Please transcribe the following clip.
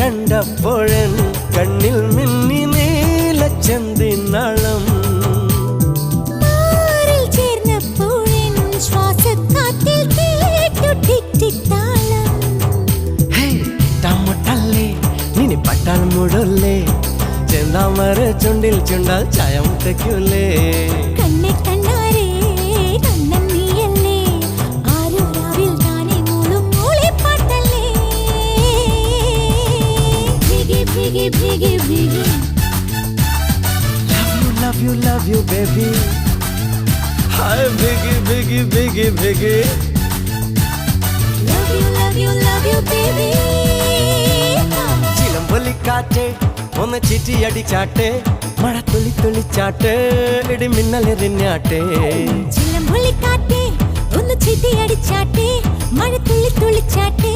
കണ്ടപ്പോഴൻ കണ്ണിൽ മിന്നി നീലച്ചെന്തിനാളം ചേർന്നപ്പോഴൻ ശ്വാസക്കാറ്റിൽ കേട്ടു ടിക് ടിക് താളം ടമ്മട്ടല്ലേ നിനി പട്ടാൽ മുടല്ലേ ചെന്താമര ചുണ്ടിൽ ചുണ്ടാൽ ചായം തയ്ക്കൂലേ കണ്ണെ കണ്ണാരേ കണ്ണൻ നീയല്ലേ ആരോ രാവിൽ താനെ മൂളും മൂളിപ്പാട്ടല്ലേ ഭീഗി ഭീഗി ഭീഗി ഭീഗി love you baby hi biggie biggie biggie biggie love you baby ചിലമ്പൊലി കാറ്റേ ഒന്ന് ചിറ്റി അടിച്ചാട്ടെ മഴ തുള്ളി തുള്ളിച്ചാട്ടെ ഇടി മിന്നലെറിഞ്ഞാട്ടെ ചിലമ്പൊലി കാറ്റേ ഒന്ന് ചിറ്റി അടിച്ചാട്ടെ മഴ തുള്ളി തുള്ളിച്ചാട്ടെ